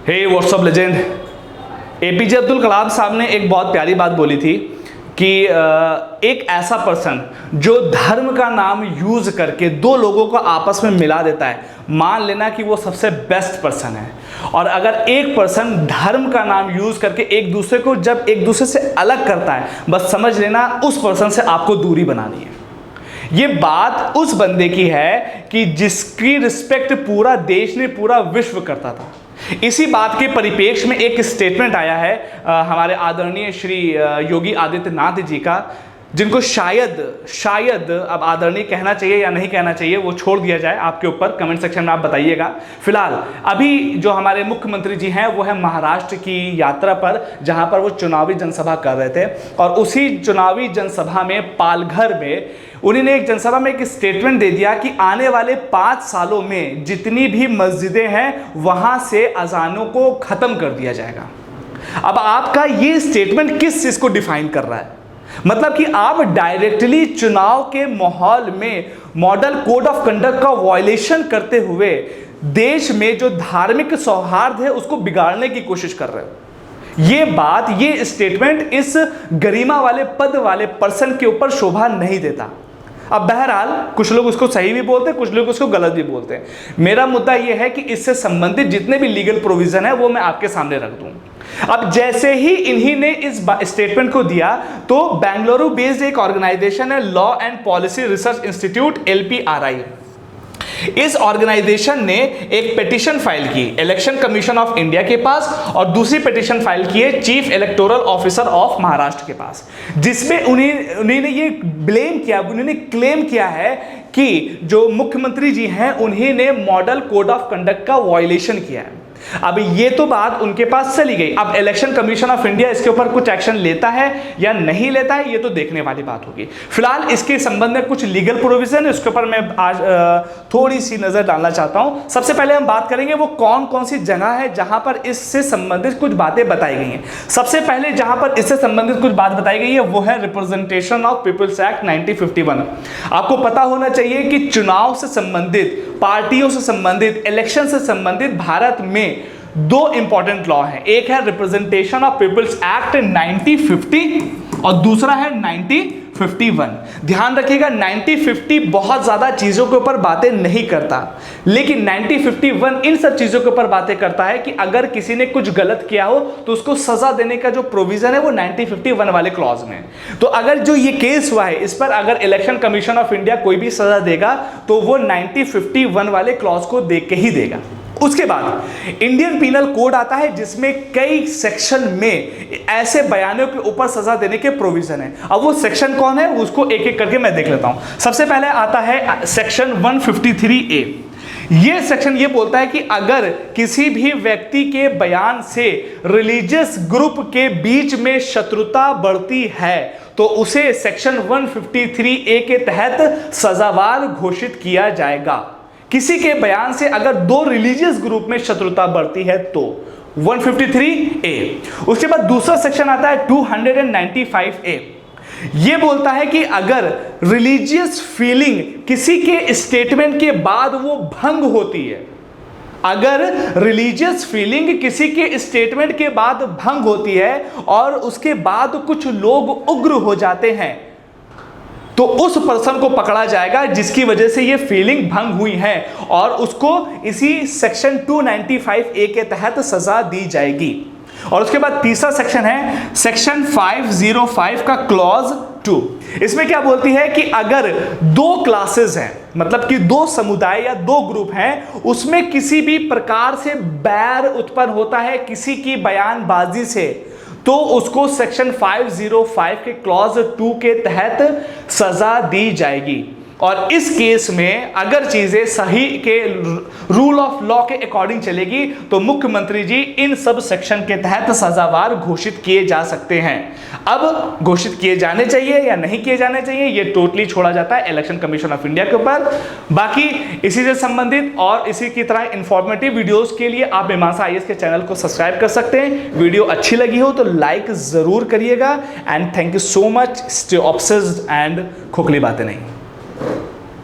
हे WhatsApp legend. APJ Abdul Kalam साहब ने एक बहुत प्यारी बात बोली थी कि एक ऐसा पर्सन जो धर्म का नाम यूज करके दो लोगों को आपस में मिला देता है, मान लेना कि वो सबसे बेस्ट पर्सन है। और अगर एक पर्सन धर्म का नाम यूज करके एक दूसरे को जब एक दूसरे से अलग करता है, बस समझ लेना उस पर्सन से आपको दूरी बनानी है। ये बात उस बंदे की है कि जिसकी रिस्पेक्ट पूरा देश ने, पूरा विश्व करता था। इसी बात के परिप्रेक्ष्य में एक स्टेटमेंट आया है हमारे आदरणीय श्री योगी आदित्यनाथ जी का, जिनको शायद अब आदरणीय कहना चाहिए या नहीं कहना चाहिए वो छोड़ दिया जाए, आपके ऊपर कमेंट सेक्शन में आप बताइएगा। फिलहाल अभी जो हमारे मुख्यमंत्री जी हैं वो है महाराष्ट्र की यात्रा पर, जहां पर वो चुनावी जनसभा कर रहे थे। और उसी चुनावी जनसभा में पालघर में उन्होंने एक जनसभा में एक स्टेटमेंट दे दिया कि आने वाले 5 सालों में जितनी भी मस्जिदें हैं वहां से अजानों को खत्म कर दिया जाएगा। अब आपका ये स्टेटमेंट किस चीज को डिफाइन कर रहा है? मतलब कि आप डायरेक्टली चुनाव के माहौल में मॉडल कोड ऑफ कंडक्ट का वायलेशन करते हुए देश में जो धार्मिक सौहार्द है उसको बिगाड़ने की कोशिश कर रहे हो। ये बात, ये स्टेटमेंट इस गरिमा वाले पद वाले पर्सन के ऊपर शोभा नहीं देता। अब बहरहाल कुछ लोग उसको सही भी बोलते हैं, कुछ लोग उसको गलत भी बोलते हैं। मेरा मुद्दा यह है कि इससे संबंधित जितने भी लीगल प्रोविजन है वो मैं आपके सामने रख दूं। अब जैसे ही इन्हीं ने इस स्टेटमेंट को दिया तो बेंगलुरु बेस्ड एक ऑर्गेनाइजेशन है law and policy research institute LPRI, इस ऑर्गेनाइजेशन ने एक पिटीशन फाइल की इलेक्शन कमीशन ऑफ इंडिया के पास और दूसरी पिटीशन फाइल की है chief electoral officer of Maharashtra के पास, जिसमें उन्होंने ये ब्लेम किया, उन्होंने क्लेम किया है कि जो मुख्यमंत्री जी हैं उन्होंने मॉडल कोड ऑफ कंडक्ट का वायलेशन किया है। अब ये तो बात उनके पास चली गई। अब इलेक्शन कमीशन ऑफ इंडिया इसके ऊपर कुछ एक्शन लेता है या नहीं लेता है, ये तो देखने वाली बात होगी। फिलहाल इसके संबंध में कुछ लीगल प्रोविजन है, उसके ऊपर मैं आज थोड़ी सी नजर डालना चाहता हूं। सबसे पहले हम बात करेंगे वो कौन कौन सी जगह है जहां पर इससे संबंधित कुछ बातें बताई गई हैं। सबसे पहले जहां पर इससे संबंधित कुछ बात बताई गई है वो है रिप्रेजेंटेशन ऑफ पीपल्स एक्ट 1951। आपको पता होना चाहिए कि चुनाव से संबंधित, पार्टियों से संबंधित, इलेक्शन से संबंधित भारत में 2 इंपॉर्टेंट लॉ हैं। एक है रिप्रेजेंटेशन ऑफ पीपल्स एक्ट 1950 और दूसरा है 1951। ध्यान रखिएगा 1950 बहुत ज्यादा चीजों के ऊपर बातें नहीं करता, लेकिन 1951 इन सब चीजों के ऊपर बातें करता है कि अगर किसी ने कुछ गलत किया हो तो उसको सजा देने का जो प्रोविजन है वो 1951 वाले क्लॉज में। तो अगर जो ये केस हुआ है इस पर अगर इलेक्शन कमीशन ऑफ इंडिया कोई भी सजा देगा तो वो 1951 वाले क्लॉज को देख के ही देगा। उसके बाद इंडियन पीनल कोड आता है जिसमें कई सेक्शन में ऐसे बयानों के ऊपर सजा देने के प्रोविजन है। अब वो सेक्शन कौन है उसको एक एक करके मैं देख लेता हूं। सबसे पहले आता है सेक्शन 153A। ये सेक्शन ये बोलता है कि अगर किसी भी व्यक्ति के बयान से रिलीजियस ग्रुप के बीच में शत्रुता बढ़ती है तो उसे सेक्शन 153A के तहत सजावार घोषित किया जाएगा। किसी के बयान से अगर 2 रिलीजियस ग्रुप में शत्रुता बढ़ती है तो 153A। उसके बाद दूसरा सेक्शन आता है 295A। यह बोलता है कि अगर रिलीजियस फीलिंग किसी के स्टेटमेंट के बाद वो भंग होती है, अगर रिलीजियस फीलिंग किसी के स्टेटमेंट के बाद भंग होती है और उसके बाद कुछ लोग उग्र हो जाते हैं तो उस पर्सन को पकड़ा जाएगा जिसकी वजह से ये फीलिंग भंग हुई है और उसको इसी सेक्शन 295A के तहत सजा दी जाएगी। और उसके बाद तीसरा सेक्शन है सेक्शन 505 का क्लॉज 2। इसमें क्या बोलती है कि अगर 2 क्लासेस हैं, मतलब कि 2 समुदाय या 2 ग्रुप हैं, उसमें किसी भी प्रकार से बैर उत्पन्न होता है किसी की बयानबाजी से तो उसको सेक्शन 505 के क्लॉज 2 के तहत सजा दी जाएगी। और इस केस में अगर चीजें सही के रूल ऑफ लॉ के अकॉर्डिंग चलेगी तो मुख्यमंत्री जी इन सब सेक्शन के तहत सजावार घोषित किए जा सकते हैं। अब घोषित किए जाने चाहिए या नहीं किए जाने चाहिए ये टोटली छोड़ा जाता है इलेक्शन कमीशन ऑफ इंडिया के ऊपर। बाकी इसी से संबंधित और इसी की तरह इंफॉर्मेटिव वीडियोस के लिए आप मीमांसा IAS के चैनल को सब्सक्राइब कर सकते हैं। वीडियो अच्छी लगी हो तो लाइक जरूर करिएगा and thank you so much. Stay obsessed and खोखली बातें नहीं।